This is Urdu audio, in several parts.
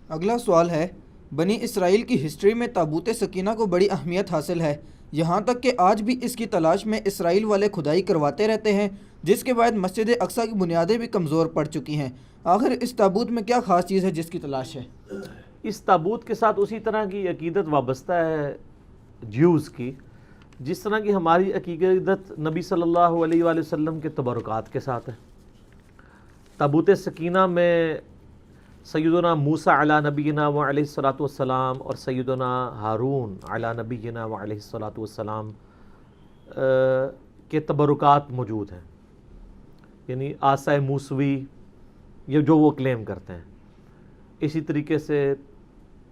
اگلا سوال ہے، بنی اسرائیل کی ہسٹری میں تابوت سکینہ کو بڑی اہمیت حاصل ہے، یہاں تک کہ آج بھی اس کی تلاش میں اسرائیل والے کھدائی کرواتے رہتے ہیں، جس کے بعد مسجد اقصیٰ کی بنیادیں بھی کمزور پڑ چکی ہیں۔ آخر اس تابوت میں کیا خاص چیز ہے جس کی تلاش ہے؟ اس تابوت کے ساتھ اسی طرح کی عقیدت وابستہ ہے جیوز کی، جس طرح کی ہماری عقیدت نبی صلی اللہ علیہ وآلہ وسلم کے تبرکات کے ساتھ ہے۔ تابوت سکینہ میں سیدنا موسیٰ علی نبینا و علیہ الصلاۃ والسلام اور سیدنا ہارون علی نبینا و علیہ الصلاۃ والسلام کے تبرکات موجود ہیں، یعنی عصا موسوی، یہ جو وہ کلیم کرتے ہیں۔ اسی طریقے سے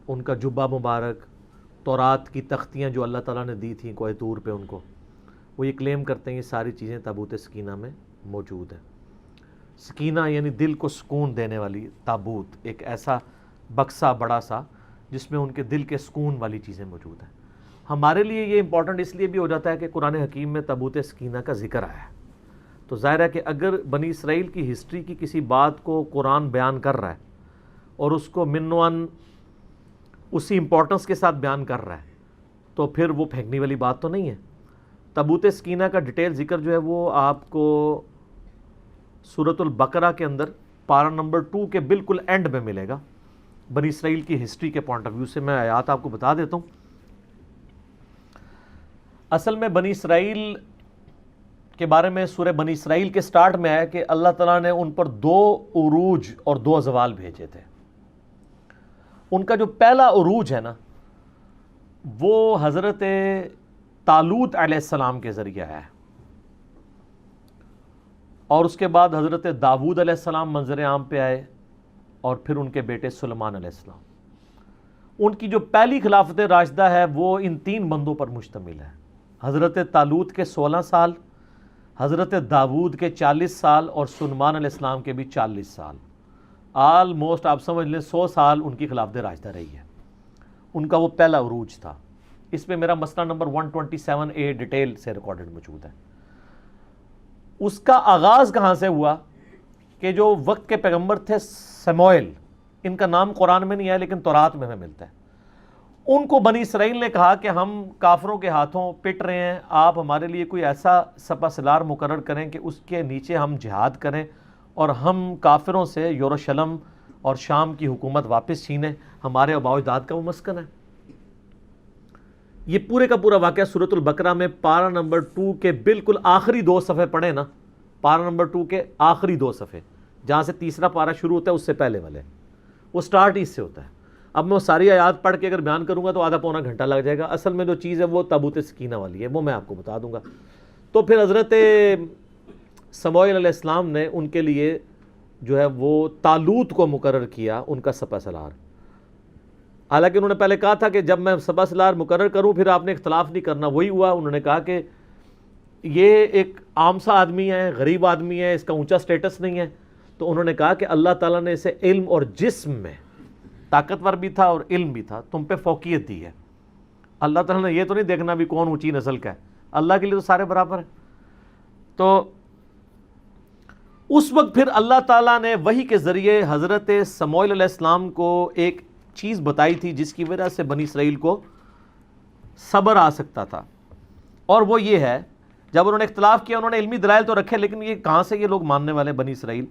ان کا جبہ مبارک، تورات کی تختیاں جو اللہ تعالیٰ نے دی تھیں کوہ طور پہ ان کو، وہ یہ کلیم کرتے ہیں یہ ساری چیزیں تابوت سکینہ میں موجود ہیں۔ سکینہ یعنی دل کو سکون دینے والی تابوت، ایک ایسا بکسا بڑا سا جس میں ان کے دل کے سکون والی چیزیں موجود ہیں۔ ہمارے لیے یہ امپورٹنٹ اس لیے بھی ہو جاتا ہے کہ قرآن حکیم میں تابوت سکینہ کا ذکر آیا ہے، تو ظاہر ہے کہ اگر بنی اسرائیل کی ہسٹری کی کسی بات کو قرآن بیان کر رہا ہے اور اس کو منوان اسی امپورٹنس کے ساتھ بیان کر رہا ہے تو پھر وہ پھینکنے والی بات تو نہیں ہے۔ تابوت سکینہ کا ڈیٹیل ذکر جو ہے وہ آپ کو سورۃ البقرہ کے اندر پارہ نمبر 2 کے بالکل اینڈ میں ملے گا۔ بنی اسرائیل کی ہسٹری کے پوائنٹ آف ویو سے میں آیات آپ کو بتا دیتا ہوں۔ اصل میں بنی اسرائیل کے بارے میں سورہ بنی اسرائیل کے سٹارٹ میں ہے کہ اللہ تعالیٰ نے ان پر 2 عروج اور 2 زوال بھیجے تھے۔ ان کا جو پہلا عروج ہے نا وہ حضرت طالوت علیہ السلام کے ذریعے ہے، اور اس کے بعد حضرت داؤد علیہ السلام منظر عام پہ آئے، اور پھر ان کے بیٹے سلیمان علیہ السلام۔ ان کی جو پہلی خلافت راشدہ ہے وہ ان 3 بندوں پر مشتمل ہے، حضرت طالوت کے 16 سال، حضرت داؤد کے 40 سال اور سلیمان علیہ السلام کے بھی 40 سال۔ آلموسٹ آپ سمجھ لیں 100 سال ان کی خلافت راشدہ رہی ہے۔ ان کا وہ پہلا عروج تھا۔ اس پہ میرا مسئلہ نمبر 127A ڈیٹیل سے ریکارڈڈ موجود ہے۔ اس کا آغاز کہاں سے ہوا کہ جو وقت کے پیغمبر تھے سموئیل، ان کا نام قرآن میں نہیں ہے لیکن تورات میں ہمیں ملتا ہے، ان کو بنی اسرائیل نے کہا کہ ہم کافروں کے ہاتھوں پٹ رہے ہیں، آپ ہمارے لیے کوئی ایسا سپہ سالار مقرر کریں کہ اس کے نیچے ہم جہاد کریں اور ہم کافروں سے یروشلم اور شام کی حکومت واپس چھینیں، ہمارے آباء و اجداد کا وہ مسکن ہے۔ یہ پورے کا پورا واقعہ سورۃ البقرہ میں پارہ نمبر 2 کے بالکل آخری 2 صفحے پڑھیں نا، پارہ نمبر 2 کے آخری 2 صفحے جہاں سے تیسرا پارہ شروع ہوتا ہے اس سے پہلے والے، وہ سٹارٹ اس سے ہوتا ہے۔ اب میں وہ ساری آیات پڑھ کے اگر بیان کروں گا تو آدھا پونا گھنٹہ لگ جائے گا۔ اصل میں جو چیز ہے وہ تابوت سکینہ والی ہے، وہ میں آپ کو بتا دوں گا۔ تو پھر حضرت سموئیل علیہ السلام نے ان کے لیے جو ہے وہ طالوت کو مقرر کیا ان کا سپہ سالار۔ حالانکہ انہوں نے پہلے کہا تھا کہ جب میں سپہ سالار مقرر کروں پھر آپ نے اختلاف نہیں کرنا، وہی ہوا۔ انہوں نے کہا کہ یہ ایک عام سا آدمی ہے، غریب آدمی ہے، اس کا اونچا سٹیٹس نہیں ہے، تو انہوں نے کہا کہ اللہ تعالیٰ نے اسے علم اور جسم میں طاقتور بھی تھا اور علم بھی تھا، تم پہ فوقیت دی ہے۔ اللہ تعالیٰ نے یہ تو نہیں دیکھنا بھی کون اونچی نسل کا ہے، اللہ کے لیے تو سارے برابر ہیں۔ تو اس وقت پھر اللہ تعالیٰ نے وحی کے ذریعے حضرت سموئیل علیہ السلام کو ایک چیز بتائی تھی جس کی وجہ سے بنی اسرائیل کو صبر آ سکتا تھا، اور وہ یہ ہے جب انہوں نے اختلاف کیا انہوں نے علمی دلائل تو رکھے لیکن یہ کہاں سے یہ لوگ ماننے والے بنی اسرائیل،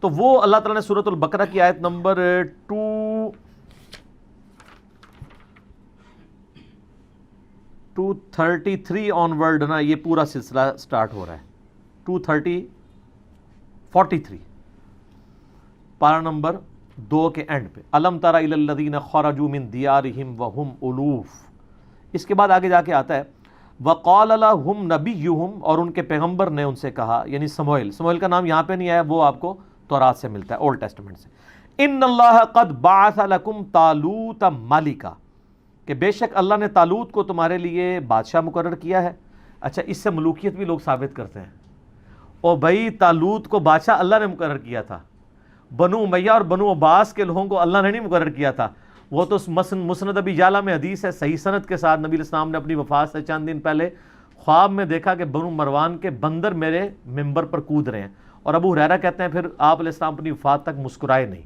تو وہ اللہ تعالیٰ نے سورۃ البقرہ کی آیت نمبر 233 آن ورڈ نا یہ پورا سلسلہ سٹارٹ ہو رہا ہے، 43 پارہ نمبر 2 کے اینڈ پہ، الم تر الی الذین خرجوا من دیارہم وہم الوف۔ اس کے بعد آگے جا کے آتا ہے وقال لهم نبیہم، اور ان کے پیغمبر نے ان سے کہا، یعنی سموئیل کا نام یہاں پہ نہیں آیا، وہ آپ کو تورات سے ملتا ہے، اولڈ ٹیسٹمنٹ سے۔ ان اللہ قد بعث لکم طالوت ملکا، کہ بے شک اللہ نے طالوت کو تمہارے لیے بادشاہ مقرر کیا ہے۔ اچھا، اس سے ملوکیت بھی لوگ ثابت کرتے ہیں، اور بھائی طالوت کو بادشاہ اللہ نے مقرر کیا تھا، بنو امیہ اور بنو عباس کے لوگوں کو اللہ نے نہیں مقرر کیا تھا۔ وہ تو مسند ابی یعلا میں حدیث ہے صحیح سند کے ساتھ، نبی علیہ السلام نے اپنی وفات سے چند دن پہلے خواب میں دیکھا کہ بنو مروان کے بندر میرے ممبر پر کود رہے ہیں، اور ابو ہریرہ کہتے ہیں پھر آپ علیہ السلام اپنی وفات تک مسکرائے نہیں۔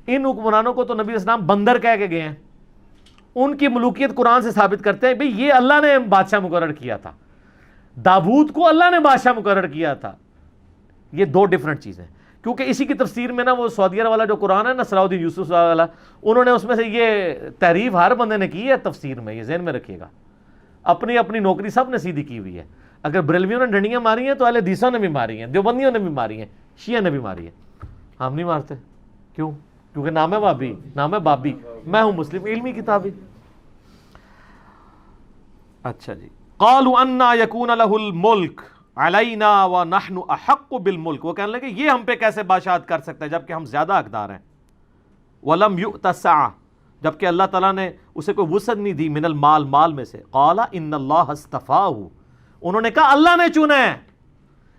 ان حکمرانوں کو تو نبی علیہ السلام بندر کہہ کے گئے ہیں. ان کی ملوکیت قرآن سے ثابت کرتے ہیں بھئی یہ اللہ نے بادشاہ مقرر کیا تھا, داؤد کو اللہ نے بادشاہ مقرر کیا تھا. یہ دو ڈیفرنٹ چیزیں. کیونکہ اسی کی تفسیر میں نا وہ سعودیہ والا جو قرآن ہے نا, صلاح الدین یوسف والا, انہوں نے اس میں سے یہ تحریف ہر بندے نے کی ہے تفسیر میں, یہ ذہن میں رکھیے گا. اپنی اپنی نوکری سب نے سیدھی کی ہوئی ہے. اگر بریلویوں نے ڈنڈیاں ماری ہیں تو اہل حدیثوں نے بھی ماری ہیں, دیوبندیوں نے بھی ماری ہیں, شیعہ نے بھی ماری ہے. ہم نہیں مارتے. کیوں؟ کیونکہ نام ہے بابی, نام ہے بابی, میں ہوں مسلم, علمی کتابی. اچھا جی. قالوا انا یکون لہ الملک علینا ونحن احق بالملک, وہ کہنے لگے یہ ہم پہ کیسے بادشاہت کر سکتا ہے جبکہ ہم زیادہ حقدار ہیں. ولم یؤت سعہ, جبکہ اللہ تعالیٰ نے اسے کوئی وسعت نہیں دی, من المال, مال میں سے. قال ان اللہ اصطفاہ, انہوں نے کہا اللہ نے چنا ہے.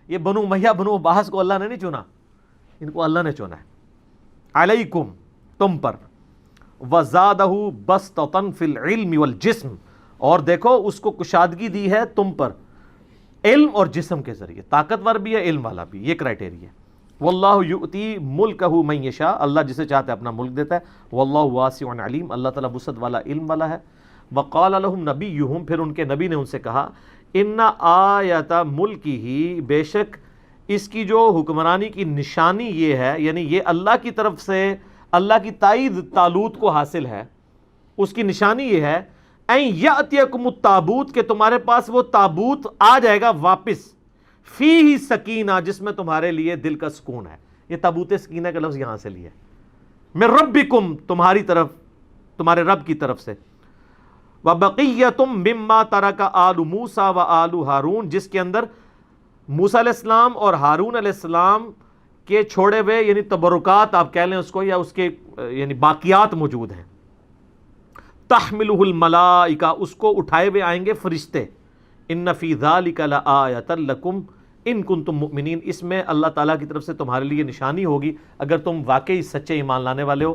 یہ بنو امیہ بنو عباس کو اللہ نے نہیں چنا, ان کو اللہ نے چنا ہے. علیکم, تم پر. وزادہ بسطۃ فی العلم والجسم, اور دیکھو اس کو کشادگی دی ہے تم پر علم اور جسم کے ذریعے, طاقتور بھی ہے علم والا بھی, یہ کرائٹیریا ہے. واللہ یؤتی ملکہ من یشاء, اللہ جسے چاہتا ہے اپنا ملک دیتا ہے. واللہ واسع علیم, اللہ تعالیٰ وسعت والا علم والا ہے. وقال لهم نبیہم, پھر ان کے نبی نے ان سے کہا, ان آیت ملکہ, بے شک اس کی جو حکمرانی کی نشانی یہ ہے, یعنی یہ اللہ کی طرف سے اللہ کی تائید طالوت کو حاصل ہے, اس کی نشانی یہ ہے, این یاتیکم التابوت, کہ تمہارے پاس وہ تابوت آ جائے گا واپس, فیہ سکینہ, جس میں تمہارے لیے دل کا سکون ہے. یہ تابوت سکینہ کا لفظ یہاں سے لیا ہے, من ربکم, تمہاری طرف, تمہارے رب کی طرف سے. وبقیۃ مما ترک آل موسیٰ و آل ہارون, جس کے اندر موسیٰ علیہ السلام اور ہارون علیہ السلام کے چھوڑے ہوئے یعنی تبرکات آپ کہہ لیں اس کو, یا اس کے یعنی باقیات موجود ہیں. تحملہ الملائکہ, اس کو اٹھائے ہوئے آئیں گے فرشتے. ان فی ذلک لآیۃ لکم ان کنتم مؤمنین, اس میں اللہ تعالیٰ کی طرف سے تمہارے لیے نشانی ہوگی اگر تم واقعی سچے ایمان لانے والے ہو.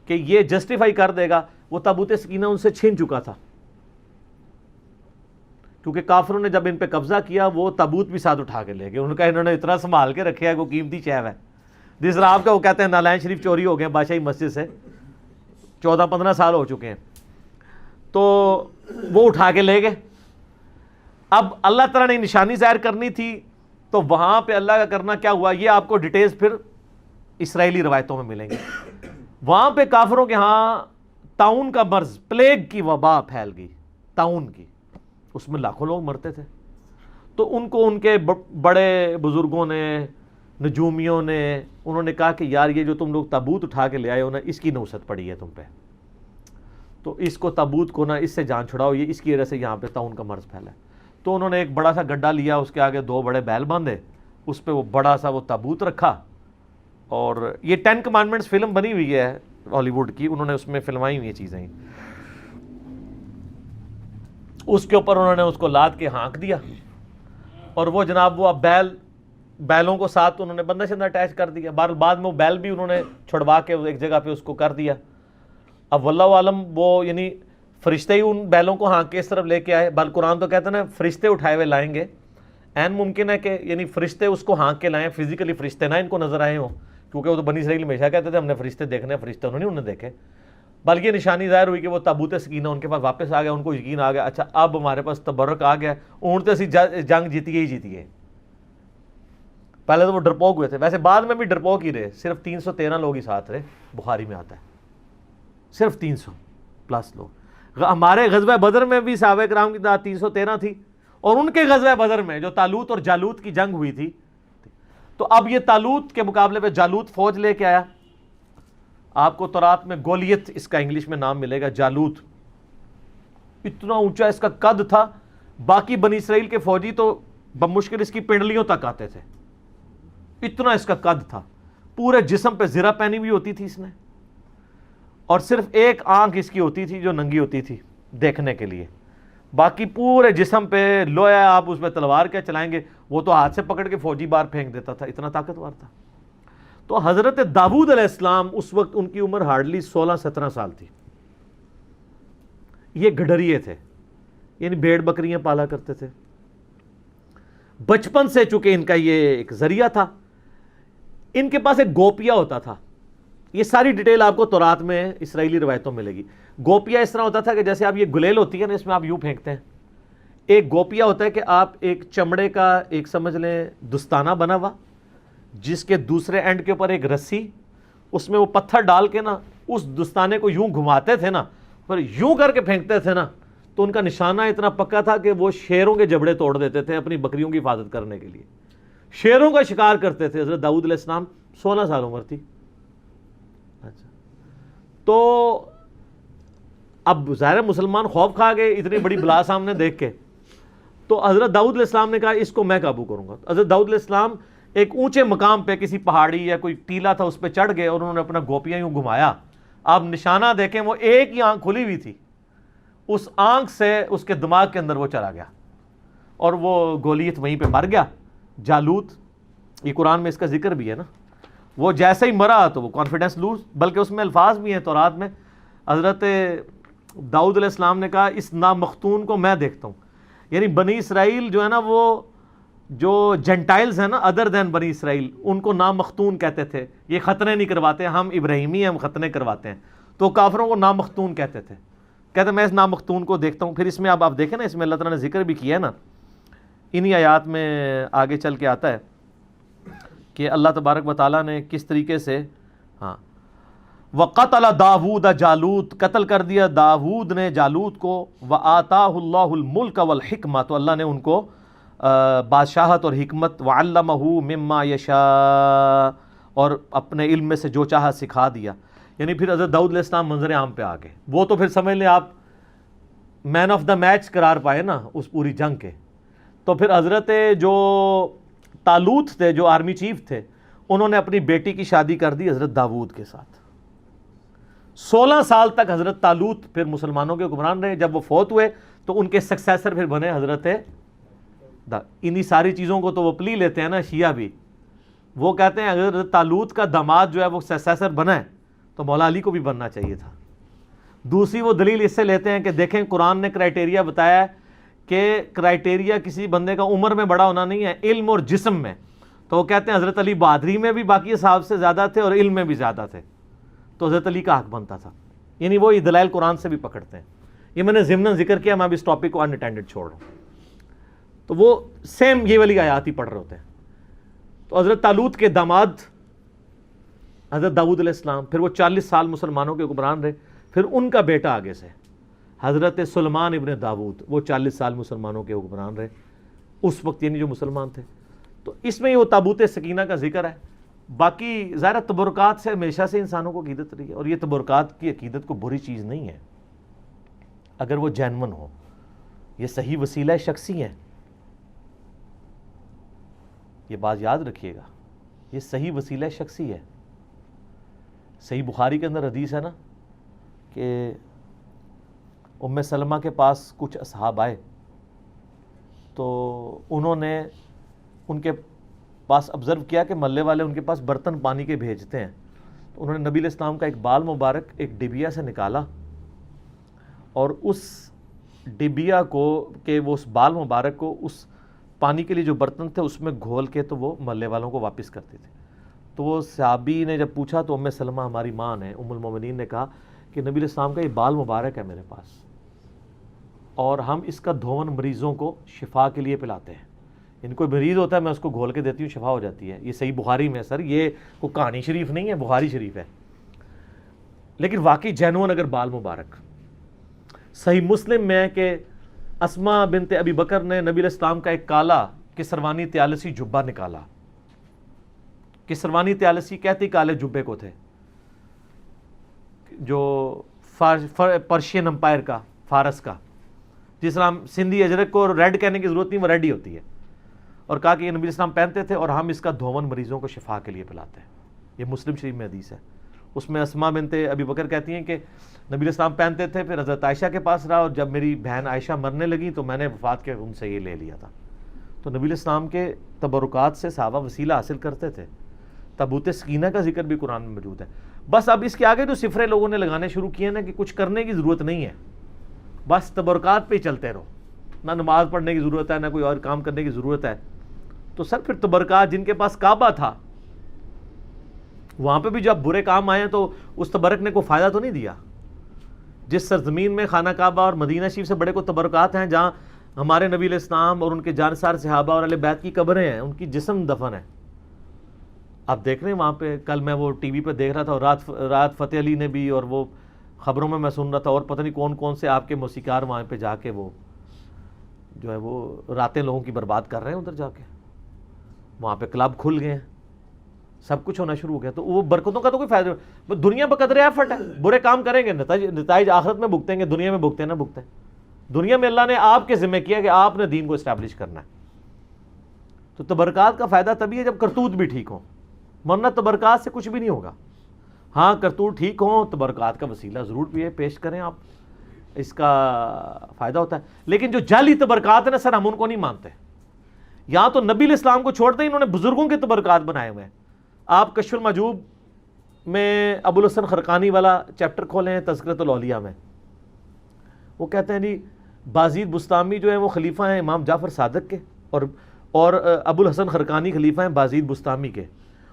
کہ یہ جسٹیفائی کر دے گا, وہ تابوت سکینہ ان سے چھین چکا تھا, کیونکہ کافروں نے جب ان پہ قبضہ کیا وہ تابوت بھی ساتھ اٹھا کے لے گئے. ان کا انہوں نے اتنا سنبھال کے رکھا ہے, وہ قیمتی چیز ہے. جس طرح آپ کا وہ کہتے ہیں نالائن شریف چوری ہو گئے بادشاہی مسجد سے, 14-15 سال ہو چکے ہیں, تو وہ اٹھا کے لے گئے. اب اللہ تعالیٰ نے نشانی ظاہر کرنی تھی, تو وہاں پہ اللہ کا کرنا کیا ہوا, یہ آپ کو ڈیٹیلز پھر اسرائیلی روایتوں میں ملیں گے. وہاں پہ کافروں کے ہاں طاعون کا مرض, پلیگ کی وبا پھیل گئی, طاعون کی, اس میں لاکھوں لوگ مرتے تھے. تو ان کو ان کے بڑے بزرگوں نے, نجومیوں نے, انہوں نے کہا کہ یار یہ جو تم لوگ تابوت اٹھا کے لے آئے ہو نا, اس کی نوست پڑی ہے تم پہ, تو اس کو تابوت کو نا اس سے جان چھڑاؤ, یہ اس کی وجہ سے یہاں پہ طاعون کا مرض پھیلا ہے. تو انہوں نے ایک بڑا سا گڈھا لیا, اس کے آگے 2 بڑے بیل باندھے, اس پہ وہ بڑا سا وہ تابوت رکھا. اور یہ 10 کمانڈمنٹس فلم بنی ہوئی ہے ہالی ووڈ کی, انہوں نے اس میں فلمائی ہوئی چیزیں, اس کے اوپر انہوں نے اس کو لاد کے ہانک دیا. اور وہ جناب وہ اب بیلوں کو ساتھ انہوں نے بندہ شندہ اٹیچ کر دیا. بعد میں وہ بیل بھی انہوں نے چھڑوا کے ایک جگہ پہ اس کو کر دیا. اب واللہ عالم وہ یعنی فرشتے ہی ان بیلوں کو ہانک کے اس طرف لے کے آئے. بل قرآن تو کہتے ہیں نا فرشتے اٹھائے ہوئے لائیں گے, این ممکن ہے کہ یعنی فرشتے اس کو ہانک کے لائیں, فزیکلی فرشتے نہ ان کو نظر آئے ہوں, کیونکہ وہ تو بنی اسرائیل ہمیشہ کہتے تھے ہم نے فرشتے دیکھنے, فرشتے انہوں نے دیکھے. بلکہ نشانی ظاہر ہوئی کہ وہ تابوت سکینہ ان کے پاس واپس آ گیا, ان کو یقین آ گیا, اچھا اب ہمارے پاس تبرک آ گیا, اونٹتے اسی جنگ جیتی گئے. پہلے تو وہ ڈرپوک ہوئے تھے, ویسے بعد میں بھی ڈرپوک ہی رہے, صرف 313 لوگ ہی ساتھ رہے, بخاری میں آتا ہے صرف 300+ لوگ. ہمارے غزوہ بدر میں بھی صحابہ کرام کی تعداد 313 تھی, اور ان کے غزوہ بدر میں جو طالوت اور جالوت کی جنگ ہوئی تھی, تو اب یہ طالوت کے مقابلے پہ جالوت فوج لے کے آیا. آپ کو تورات میں گولیت اس کا انگلش میں نام ملے گا, جالوت. اتنا اونچا اس کا قد تھا, باقی بنی اسرائیل کے فوجی تو بمشکل اس کی پنڈلیوں تک آتے تھے, اتنا اس کا قد تھا. پورے جسم پہ زرہ پہنی ہوئی ہوتی تھی اس نے, اور صرف ایک آنکھ اس کی ہوتی تھی جو ننگی ہوتی تھی دیکھنے کے لیے, باقی پورے جسم پہ لوہا. آپ اس پہ تلوار کیا چلائیں گے, وہ تو ہاتھ سے پکڑ کے فوجی باہر پھینک دیتا تھا, اتنا طاقتور تھا. تو حضرت داؤد علیہ السلام اس وقت ان کی عمر ہارڈلی 16-17 سال تھی. یہ گڈریے تھے, یعنی بھیڑ بکریاں پالا کرتے تھے. بچپن سے چونکہ ان کا یہ ایک ذریعہ تھا, ان کے پاس ایک گوپیا ہوتا تھا, یہ ساری ڈیٹیل آپ کو تورات میں اسرائیلی روایتوں میں ملے گی. گوپیا اس طرح ہوتا تھا کہ جیسے آپ یہ گلیل ہوتی ہے نا، اس میں آپ یوں پھینکتے ہیں. ایک گوپیا ہوتا ہے کہ آپ ایک چمڑے کا ایک سمجھ لیں دستانہ بنا ہوا، جس کے دوسرے اینڈ کے اوپر ایک رسی، اس میں وہ پتھر ڈال کے نا اس دستانے کو یوں گھماتے تھے نا، پر یوں کر کے پھینکتے تھے نا، تو ان کا نشانہ اتنا پکا تھا کہ وہ شیروں کے جبڑے توڑ دیتے تھے اپنی بکریوں کی حفاظت کرنے کے لیے. شیروں کا شکار کرتے تھے. حضرت داؤد علیہ السلام 16 سال عمر تھی. اچھا، تو اب ظاہر مسلمان خوف کھا گئے اتنی بڑی بلا سامنے دیکھ کے. تو حضرت داؤد علیہ السلام نے کہا اس کو میں قابو کروں گا. حضرت داؤد علیہ السلام ایک اونچے مقام پہ کسی پہاڑی یا کوئی ٹیلا تھا اس پہ چڑھ گئے اور انہوں نے اپنا گوپیا یوں گھمایا. آپ نشانہ دیکھیں وہ ایک ہی آنکھ کھلی ہوئی تھی، اس آنکھ سے اس کے دماغ کے اندر وہ چلا گیا اور وہ گولیت وہیں پہ مر گیا. جالوت، یہ قرآن میں اس کا ذکر بھی ہے نا، وہ جیسے ہی مرا تو وہ کانفیڈنس لوز، بلکہ اس میں الفاظ بھی ہیں تورات میں. حضرت داؤد علیہ السلام نے کہا اس نامختون کو میں دیکھتا ہوں. یعنی بنی اسرائیل جو ہے نا، وہ جو جنٹائلز ہیں نا ادر دین بنی اسرائیل، ان کو نامختون کہتے تھے. یہ ختنے نہیں کرواتے، ہم ابراہیمی ہیں، ہم ختنے کرواتے ہیں. تو کافروں کو نامختون کہتے تھے. کہتے میں اس نامختون کو دیکھتا ہوں. پھر اس میں اب آپ دیکھیں نا، اس میں اللہ تعالیٰ نے ذکر بھی کیا ہے نا، انہی آیات میں آگے چل کے آتا ہے کہ اللہ تبارک و تعالیٰ نے کس طریقے سے وَقَتَلَ دَاوُودَ جالوت، قتل کر دیا داود نے جالوت کو. وَآتَاهُ اللَّهُ الْمُلْكَ وَالْحِكْمَةَ، تو اللہ نے ان کو بادشاہت اور حکمت. وَعَلَّمَهُ مِمَّا يَشَاءُ، اور اپنے علم میں سے جو چاہا سکھا دیا. یعنی پھر حضرت داؤد علیہ السلام منظر عام پہ آ گئے. وہ تو پھر سمجھ لیں آپ مین آف دا میچ قرار پائے نا اس پوری جنگ کے. تو پھر حضرت جو طالوت تھے، جو آرمی چیف تھے، انہوں نے اپنی بیٹی کی شادی کر دی حضرت داود کے ساتھ. 16 سال تک حضرت طالوت پھر مسلمانوں کے حکمران رہے. جب وہ فوت ہوئے تو ان کے سکسیسر پھر بنے حضرت انہی ساری چیزوں کو تو وہ پلی لیتے ہیں نا شیعہ بھی. وہ کہتے ہیں حضرت طالوت کا داماد جو ہے وہ سکسیسر بنا ہے تو مولا علی کو بھی بننا چاہیے تھا. دوسری وہ دلیل اس سے لیتے ہیں کہ دیکھیں قرآن نے کرائٹیریا بتایا ہے کہ کرائٹیریا کسی بندے کا عمر میں بڑا ہونا نہیں ہے، علم اور جسم میں. تو وہ کہتے ہیں حضرت علی بہادری میں بھی باقی اصحاب سے زیادہ تھے اور علم میں بھی زیادہ تھے، تو حضرت علی کا حق بنتا تھا. یعنی وہ دلائل قرآن سے بھی پکڑتے ہیں. یہ میں نے ضمناً ذکر کیا، میں اب اس ٹاپک کو اناٹینڈڈ چھوڑ رہا ہوں. تو وہ سیم یہ والی آیات ہی پڑھ رہے ہوتے ہیں. تو حضرت طالوت کے داماد حضرت داؤد علیہ السلام، پھر وہ 40 سال مسلمانوں کے حکمران رہے. پھر ان کا بیٹا آگے سے حضرت سلیمان ابن داود، وہ 40 سال مسلمانوں کے حکمران رہے اس وقت، یعنی جو مسلمان تھے. تو اس میں یہ وہ تابوت سکینہ کا ذکر ہے. باقی ظاہر تبرکات سے ہمیشہ سے انسانوں کو عقیدت رہی ہے، اور یہ تبرکات کی عقیدت کو بری چیز نہیں ہے اگر وہ جینون ہو. یہ صحیح وسیلہ شخصی ہیں، یہ بات یاد رکھیے گا، یہ صحیح وسیلہ شخصی ہے. صحیح بخاری کے اندر حدیث ہے نا کہ ام سلمہ کے پاس کچھ اصحاب آئے تو انہوں نے ان کے پاس آبزرو کیا کہ محلے والے ان کے پاس برتن پانی کے بھیجتے ہیں. تو انہوں نے نبی علیہ السلام کا ایک بال مبارک ایک ڈبیا سے نکالا اور اس ڈبیا کو کہ وہ اس بال مبارک کو اس پانی کے لیے جو برتن تھے اس میں گھول کے تو وہ محلے والوں کو واپس کرتے تھے. تو وہ صحابی نے جب پوچھا تو ام سلمہ ہماری ماں نے، ام المومنین نے کہا کہ نبی علیہ السلام کا یہ بال مبارک ہے میرے پاس، اور ہم اس کا دھون مریضوں کو شفا کے لیے پلاتے ہیں. ان کوئی مریض ہوتا ہے میں اس کو گھول کے دیتی ہوں، شفا ہو جاتی ہے. یہ صحیح بخاری میں ہے سر، یہ کوئی کہانی شریف نہیں ہے، بخاری شریف ہے. لیکن واقعی جینون اگر بال مبارک. صحیح مسلم میں ہے کہ اسما بنت ابی بکر نے نبی علیہ السلام کا ایک کالا کسروانی طیالسی جبہ نکالا. کسروانی طیالسی کہتی کالے جبے کو تھے، جو پرشین امپائر کا، فارس کا، جس طرح سندھی اجرک کو ریڈ کہنے کی ضرورت نہیں، وہ ریڈ ہی ہوتی ہے. اور کہا کہ یہ نبی علیہ السلام پہنتے تھے اور ہم اس کا دھون مریضوں کو شفا کے لیے پلاتے ہیں. یہ مسلم شریف میں حدیث ہے. اس میں اسما بنت ابی بکر کہتی ہیں کہ نبی علیہ السلام پہنتے تھے، پھر حضرت عائشہ کے پاس رہا، اور جب میری بہن عائشہ مرنے لگی تو میں نے وفات کے ان سے یہ لے لیا تھا. تو نبی علیہ السلام کے تبرکات سے صحابہ وسیلہ حاصل کرتے تھے. تابوت سکینہ کا ذکر بھی قرآن میں موجود ہے. بس اب اس کے آگے جو صفرے لوگوں نے لگانے شروع کیے نا کہ کچھ کرنے کی ضرورت نہیں ہے، بس تبرکات پہ ہی چلتے رہو، نہ نماز پڑھنے کی ضرورت ہے، نہ کوئی اور کام کرنے کی ضرورت ہے. تو سر پھر تبرکات، جن کے پاس کعبہ تھا وہاں پہ بھی جب برے کام آئے ہیں تو اس تبرک نے کوئی فائدہ تو نہیں دیا. جس سرزمین میں خانہ کعبہ اور مدینہ شریف سے بڑے کو تبرکات ہیں، جہاں ہمارے نبی علیہ السلام اور ان کے جانسار صحابہ اور اہل بیت کی قبریں ہیں، ان کی جسم دفن ہے. آپ دیکھ رہے ہیں وہاں پہ، کل میں وہ ٹی وی پہ دیکھ رہا تھا، اور رات فتح علی نے بھی، اور وہ خبروں میں سن رہا تھا، اور پتہ نہیں کون کون سے آپ کے موسیقار وہاں پہ جا کے وہ جو ہے وہ راتیں لوگوں کی برباد کر رہے ہیں ادھر جا کے. وہاں پہ کلب کھل گئے ہیں، سب کچھ ہونا شروع ہو گیا. تو وہ برکتوں کا تو کوئی فائدہ نہیں. دنیا بقدر ایفرٹ ہے، برے کام کریں گے نتائج آخرت میں بھگتیں گے، دنیا میں بھگتے نہ بھگتے. دنیا میں اللہ نے آپ کے ذمہ کیا کہ آپ نے دین کو اسٹیبلش کرنا ہے. تو تبرکات کا فائدہ تبھی ہے جب کرتوت بھی ٹھیک ہوں، ورنہ تبرکات سے کچھ بھی نہیں ہوگا. ہاں کرتوت ٹھیک ہوں، تبرکات کا وسیلہ ضرور پیش کریں آپ، اس کا فائدہ ہوتا ہے. لیکن جو جعلی تبرکات ہیں نا سر، ہم ان کو نہیں مانتے. یہاں تو نبی علیہ السلام کو چھوڑتے ہی انہوں نے بزرگوں کے تبرکات بنائے ہوئے ہیں. آپ کشف المحجوب میں ابو الحسن خرقانی والا چیپٹر کھولیں ہیں تذکرۃ الاولیاء میں، وہ کہتے ہیں جی بازید بستامی جو ہیں وہ خلیفہ ہیں امام جعفر صادق کے، اور ابو الحسن خرقانی خلیفہ ہیں بازید بستامی کے.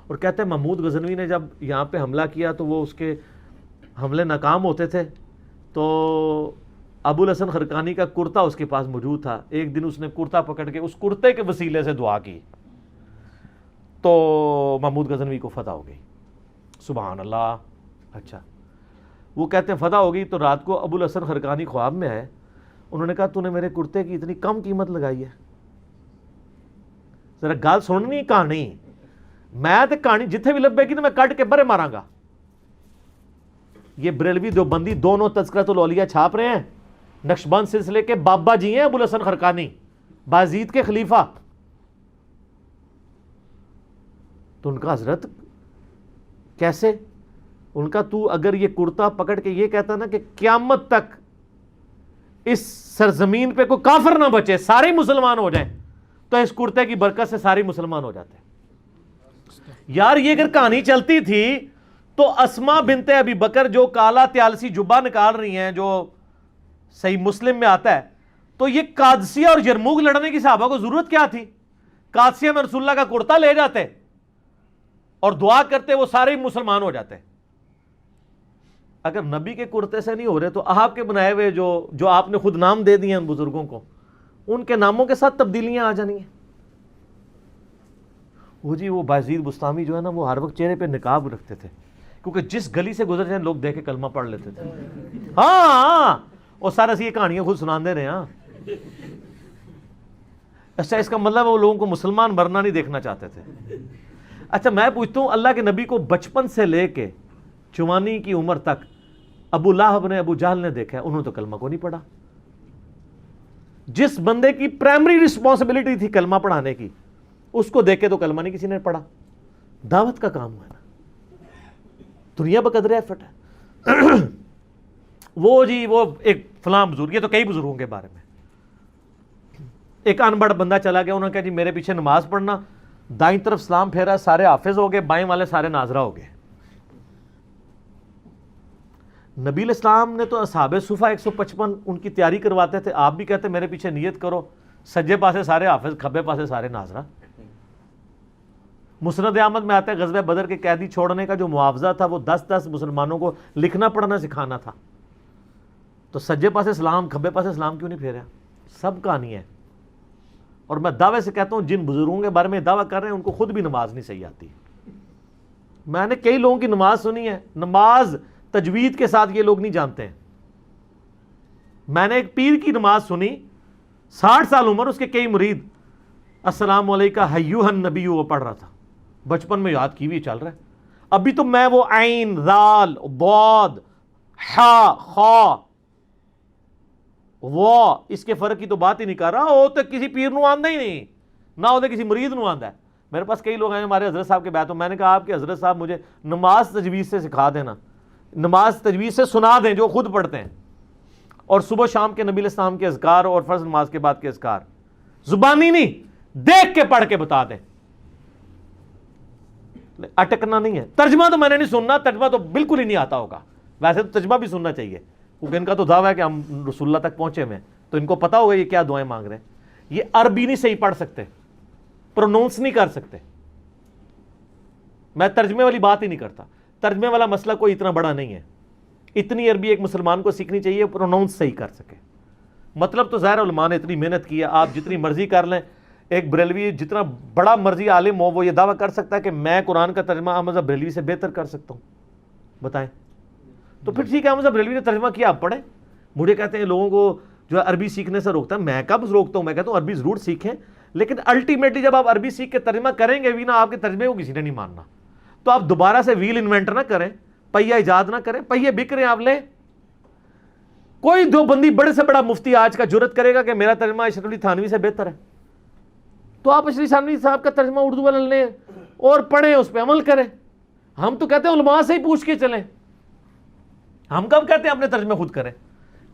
اور کہتے ہیں محمود غزنوی نے جب یہاں پہ حملہ کیا تو وہ اس کے حملے ناکام ہوتے تھے، تو ابو الحسن خرقانی کا کرتا اس کے پاس موجود تھا. ایک دن اس نے کرتا پکڑ کے اس کرتے کے وسیلے سے دعا کی تو محمود غزنوی کو فتح ہو گئی. سبحان اللہ. اچھا، وہ کہتے ہیں فتح ہو گئی تو رات کو ابو الحسن خرقانی خواب میں آئے. انہوں نے کہا تو نے میرے کرتے کی اتنی کم قیمت لگائی ہے، ذرا گال سننی کہانی. میں تے کہانی جتھے بھی لبے گی تو میں کٹ کے برے ماراں گا. یہ بریلوی دیوبندی دونوں تذکرۃ الاولیاء چھاپ رہے ہیں. نقشبند سلسلے کے بابا جی ہیں ابو الحسن خرقانی، بازید کے خلیفہ. تو ان کا حضرت کیسے، ان کا تو اگر یہ کرتا پکڑ کے یہ کہتا نا کہ قیامت تک اس سرزمین پہ کوئی کافر نہ بچے، سارے مسلمان ہو جائیں، تو اس کرتے کی برکت سے سارے مسلمان ہو جاتے ہیں. یار یہ اگر کہانی چلتی تھی تو اسما بنت ابی بکر جو کالا تیالسی جبہ نکال رہی ہیں، جو صحیح مسلم میں آتا ہے، تو یہ قادسیہ اور یرموک لڑنے کی صحابہ کو ضرورت کیا تھی؟ قادسیہ میں رسول اللہ کا کرتا لے جاتے اور دعا کرتے، وہ سارے مسلمان ہو جاتے. اگر نبی کے کرتے سے نہیں ہو رہے تو آپ کے بنائے ہوئے جو آپ نے خود نام دے دیے ان بزرگوں کو، ان کے ناموں کے ساتھ تبدیلیاں آ جانی ہیں. وہ جی وہ بازید بستامی جو ہے نا، وہ ہر وقت چہرے پہ نقاب رکھتے تھے، کیونکہ جس گلی سے گزر جائیں لوگ دیکھ کے کلمہ پڑھ لیتے تھے. ہاں وہ سارا سی یہ کہانیاں خود سناندے رہے. ہاں اچھا، اس کا مطلب وہ لوگوں کو مسلمان مرنا نہیں دیکھنا چاہتے تھے. اچھا میں پوچھتا ہوں، اللہ کے نبی کو بچپن سے لے کے جوانی کی عمر تک ابو لہب نے، ابو جہل نے دیکھا ہے، انہوں نے تو کلمہ کو نہیں پڑھا. جس بندے کی پرائمری رسپانسبلٹی تھی کلمہ پڑھانے کی، اس کو دیکھ کے تو کلمہ نہیں کسی نے پڑھا. دعوت کا کام ہے نا، دنیا بقدر ایفٹ ہے. وہ جی وہ ایک فلاں بزرگ، یہ تو کئی بزرگوں کے بارے میں، ایک انبڑ بندہ چلا گیا، انہوں نے کہا جی میرے پیچھے نماز پڑھنا، دائیں طرف سلام پھیرا، سارے حافظ ہو گئے، بائیں والے سارے ناظرہ ہو گئے. نبی علیہ السلام نے تو اصحاب صفہ 155 ان کی تیاری کرواتے تھے، آپ بھی کہتے میرے پیچھے نیت کرو، سجے پاسے سارے حافظ، کھبے پاسے سارے ناظرہ. مسند احمد میں آتا ہے غزوہ بدر کے قیدی چھوڑنے کا جو معاوضہ تھا وہ 10 مسلمانوں کو لکھنا پڑھنا سکھانا تھا. تو سجے پاسے سلام، کھبے پاسے سلام کیوں نہیں پھیرا؟ سب کہانی ہے. اور میں دعوے سے کہتا ہوں جن بزرگوں کے بارے میں دعویٰ کر رہے ہیں ان کو خود بھی نماز نہیں صحیح آتی. میں نے کئی لوگوں کی نماز سنی ہے، نماز تجوید کے ساتھ یہ لوگ نہیں جانتے ہیں. میں نے ایک پیر کی نماز سنی، 60 سال عمر، اس کے کئی مرید، السلام علیکہ ایھا النبی، وہ پڑھ رہا تھا، بچپن میں یاد کی ہوئی چل رہا ہے. ابھی تو میں وہ عین، ذال، ضاد، حا، خا، وہ اس کے فرق کی تو بات ہی نہیں کر رہا. وہ تو کسی پیر نو آندہ ہی نہیں، نہ وہ تو کسی مرید نو آندہ ہے. میرے پاس کئی لوگ ہیں ہمارے حضرت صاحب کے بیعت ہو، میں نے کہا آپ کے حضرت صاحب مجھے نماز تجوید سے سکھا دینا، نماز تجوید سے سنا دیں جو خود پڑھتے ہیں، اور صبح شام کے نبی علیہ السلام کے اذکار اور فرض نماز کے بعد کے اذکار زبانی نہیں، دیکھ کے پڑھ کے بتا دیں. اٹکنا نہیں ہے. ترجمہ تو میں نے نہیں سننا، ترجمہ تو بالکل ہی نہیں آتا ہوگا. ویسے تو ترجمہ بھی سننا چاہیے، کیونکہ ان کا تو دعویٰ ہے کہ ہم رسول اللہ تک پہنچے ہوئے ہیں، تو ان کو پتا ہوگا یہ کیا دعائیں مانگ رہے ہیں. یہ عربی نہیں صحیح پڑھ سکتے، پرونونس نہیں کر سکتے. میں ترجمے والی بات ہی نہیں کرتا، ترجمے والا مسئلہ کوئی اتنا بڑا نہیں ہے، اتنی عربی ایک مسلمان کو سیکھنی چاہیے پروناؤنس صحیح کر سکے۔ مطلب تو ظاہر علماء نے اتنی محنت کی ہے، آپ جتنی مرضی کر لیں، ایک بریلوی جتنا بڑا مرضی عالم ہو وہ یہ دعویٰ کر سکتا ہے کہ میں قرآن کا ترجمہ احمد صاحب بریلوی سے بہتر کر سکتا ہوں، بتائیں؟ تو پھر ٹھیک ہے، احمد صاحب بریلوی نے ترجمہ کیا، آپ پڑھیں۔ مجھے کہتے ہیں لوگوں کو جو ہے عربی سیکھنے سے روکتا ہے، میں کب روکتا ہوں؟ میں کہتا ہوں عربی ضرور سیکھیں، لیکن الٹیمیٹلی جب آپ عربی سیکھ کے ترجمہ کریں گے بھی نا، آپ کے ترجمے کو کسی نے نہیں ماننا، تو آپ دوبارہ سے ویل انوینٹ نہ کریں، پہیہ ایجاد نہ کریں، پہیے بک رہے ہیں آپ لیں۔ کوئی دو بندی بڑے سے بڑا مفتی آج کا جرت کرے گا کہ میرا ترجمہ اشرف علی تھانوی سے بہتر ہے، تو آپ اشرف علی تھانوی صاحب کا ترجمہ اردو والا لیں اور پڑھیں، اس پہ عمل کریں۔ ہم تو کہتے ہیں علماء سے ہی پوچھ کے چلیں، ہم کب کہتے ہیں اپنے ترجمے خود کریں؟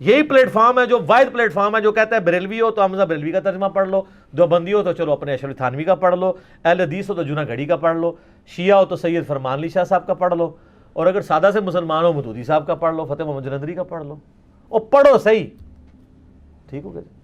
یہی پلیٹ فارم ہے جو واحد پلیٹ فارم ہے جو کہتا ہے بریلوی ہو تو حمزہ بریلوی کا ترجمہ پڑھ لو، دیوبندی ہو تو چلو اپنے اشرف تھانوی کا پڑھ لو، اہل حدیث ہو تو جناح گڑھی کا پڑھ لو، شیعہ ہو تو سید فرمان علی شاہ صاحب کا پڑھ لو، اور اگر سادہ سے مسلمان ہو مودودی صاحب کا پڑھ لو، فتح محمد جلندری کا پڑھ لو، اور پڑھو صحیح، ٹھیک ہو گیا۔